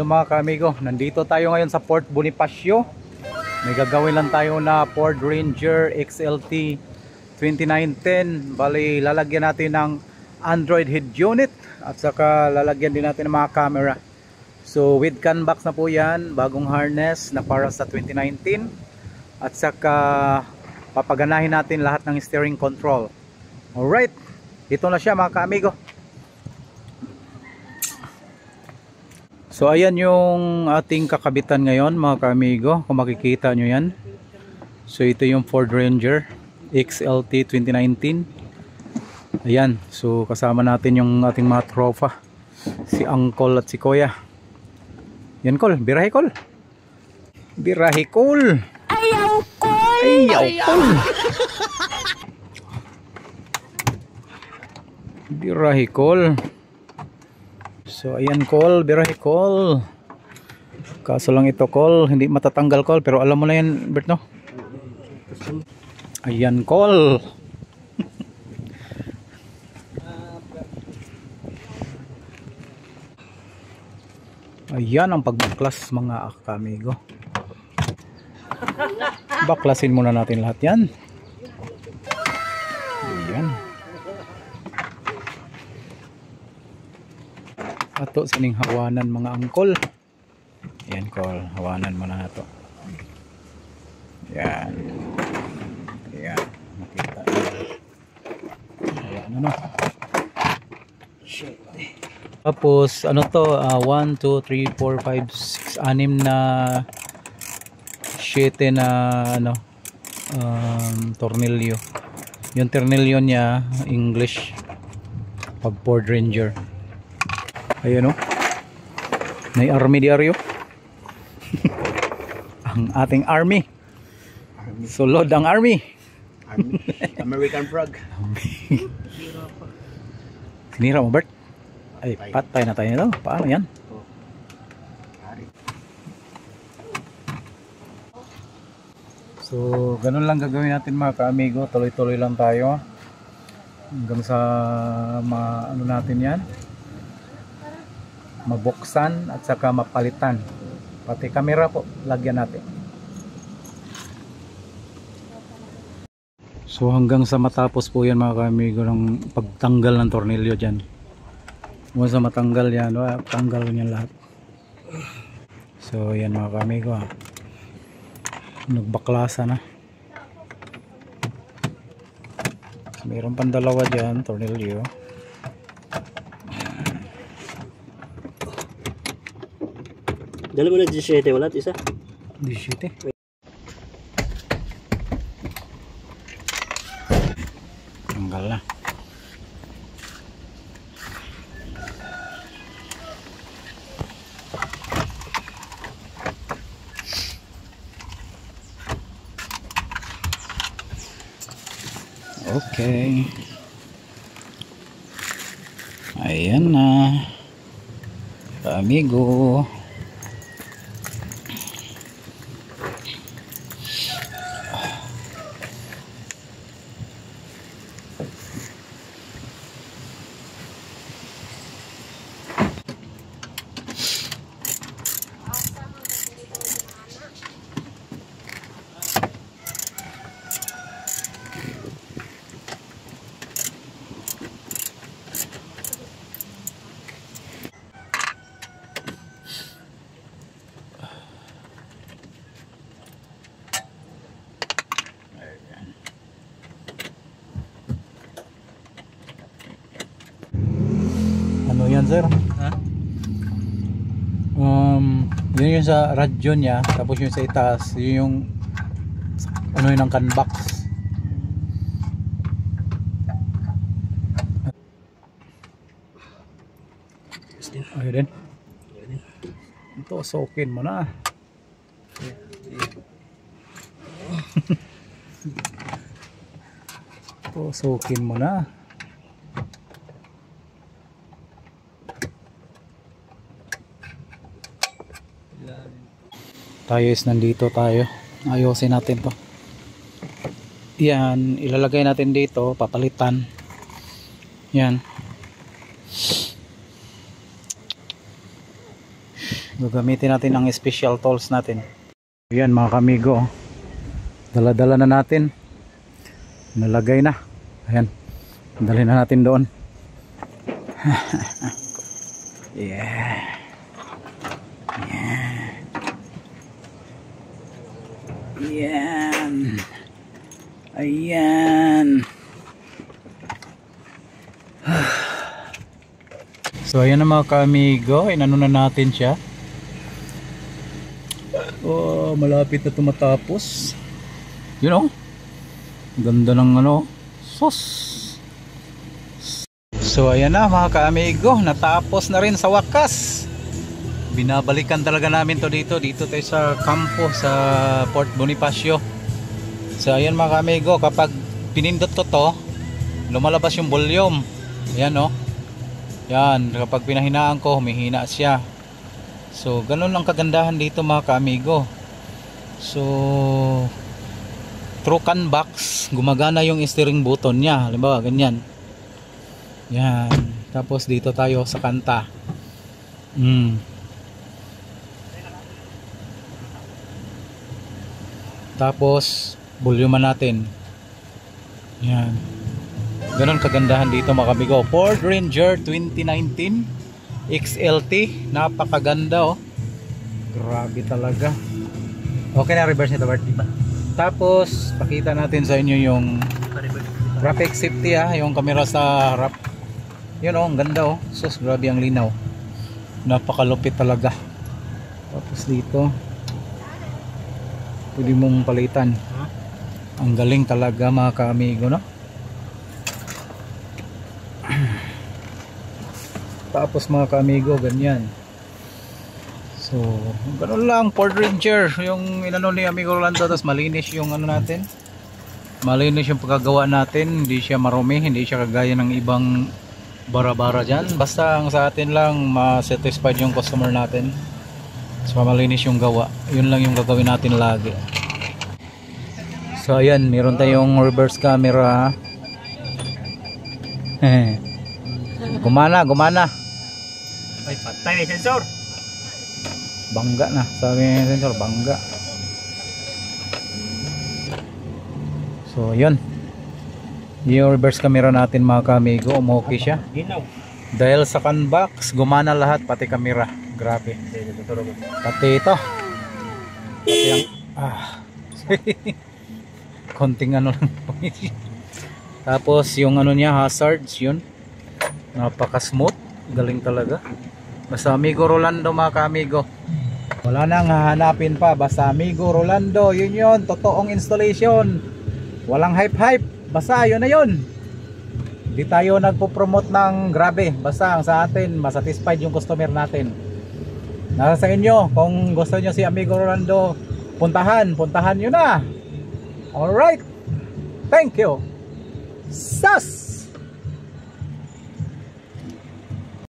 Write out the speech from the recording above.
So mga kaamigo, nandito tayo ngayon sa Port Bonifacio. May gagawin lang tayo na Ford Ranger XLT 2910. Bali lalagyan natin ng Android head unit at saka lalagyan din natin ng mga camera. So with CAN box na po yan, bagong harness na para sa 2019. At saka papaganahin natin lahat ng steering control. Alright, ito na siya mga kaamigo. So ayan yung ating kakabitan ngayon mga kaamigo, kung makikita nyo yan. So ito yung Ford Ranger XLT 2019. Ayan, so kasama natin yung ating mga tropa, si Uncle at si Kuya. Yan Kol, birahe Kol. Birahe Kol. Ayaw Kol. Ayaw Kol. Birahe Kol. So ayan Kol, birahe Kol. Kaso lang ito Kol, hindi matatanggal Kol, pero alam mo na yan Bert no? Ayan Kol. Ayan ang pagbaklas mga kamigo. Baklasin muna natin lahat yan. Ayan. Ato sining hawanan mga angkol. Ayan Kol, hawanan mo na ito. Ayan. Ayan, makita ayan ano. Tapos ano to, 1, 2, 3, 4, 5, 6, 6 na 7 na ano, tornilyo. Yung tornilyo niya English pag Ford Ranger. Ayun o, may army diaryo. Ang ating army. Sulod ang army. American frog. Sinira mo Bert? Ay, patay na tayo nito. Paano yan? So, ganun lang gagawin natin mga kaamigo. Tuloy-tuloy lang tayo. Hanggang sa ano natin yan. Mabuksan at saka mapalitan. Pati camera po, lagyan natin. So, hanggang sa matapos po yan mga kaamigo ng pagtanggal ng tornilyo dyan. Once na matanggal yan, tanggal niyan lahat. So yan mga kaamigo, nagbaklasa na. So, mayroon pang dalawa dyan tornilyo. Dala mo na 17, wala isa? 17. Tanggal na. Okay. Ayan na. Amigo. Ano yan sir? Ha? Yun yung sa radyo niya, tapos yung sa itaas, yun yung ano yun ang CAN box. Ayun din. Ito, sokin mo na. Ito, sokin mo na. Tayo is nandito tayo. Ayusin natin to. Yan, ilalagay natin dito, papalitan. Yan. Gagamitin natin ang special tools natin. Ayan mga kamigo, dala-dala na natin, nalagay na. Ayan, dalhin na natin doon. Yeah. Yeah. Ayan. Ayan. So ayan na mga ka-amigo, inano na natin siya. Oh, malapit na tumatapos. You know? Ganda ng ano, sus. So ayan na mga ka-amigo, natapos na rin sa wakas. Binabalikan talaga namin to dito tayo sa kampo sa Port Bonifacio. So ayan mga ka-amigo, kapag pinindot ko to, lumalabas yung volume. Ayan oh. Yan, kapag pinahinaan ko, humihina siya. So ganun ang kagandahan dito mga ka-amigo. So through CAN box, gumagana yung steering button niya. Halimbawa ganyan. Yan. Tapos dito tayo sa kanta. Tapos volume natin. Yan. Ganun kagandahan dito mga kamigo. Ford Ranger 2019 XLT, napakaganda oh. Grabe talaga. Okay na reverse nito Bart, diba? Tapos pakita natin sa inyo yung traffic safety yung camera sa harap. Yun oh, ang ganda oh. Sus, grabe ang linaw. Napakalupit talaga. Tapos dito pwede mong palitan. Ang galing talaga mga ka-amigo, no? Tapos mga ka-amigo, ganyan. So, ganun lang, Ford Ranger, yung inano ni Amigo Rolando. Tapos malinis yung ano natin, malinis yung pagkagawa natin, hindi siya marumi, hindi siya kagaya ng ibang bara-bara dyan. Basta ang sa atin lang, ma-satisfied yung customer natin. So malinis yung gawa, yun lang yung gagawin natin lagi. So ayan, meron tayong reverse camera. Gumana. Ay, patay may sensor. Bangga na, sabi ng sensor, bangga. So yun, yung reverse camera natin mga ka-amigo, umokey siya. Dahil sa CAN box, gumana lahat, pati camera. Grabe. Pati ito. Pati ang konting ano lang. Tapos yung ano niya, hazards, yun. Napaka smooth, galing talaga. Basta Amigo Rolando mga ka-amigo. Wala nang hahanapin pa, basta Amigo Rolando, yun, totoong installation. Walang hype, basta yun na yun. Hindi tayo nagpo-promote ng grabe, basta ang sa atin, masatisfied yung customer natin. Nasa sa inyo, kung gusto nyo si Amigo Rolando, puntahan nyo na. Alright, thank you. Sus!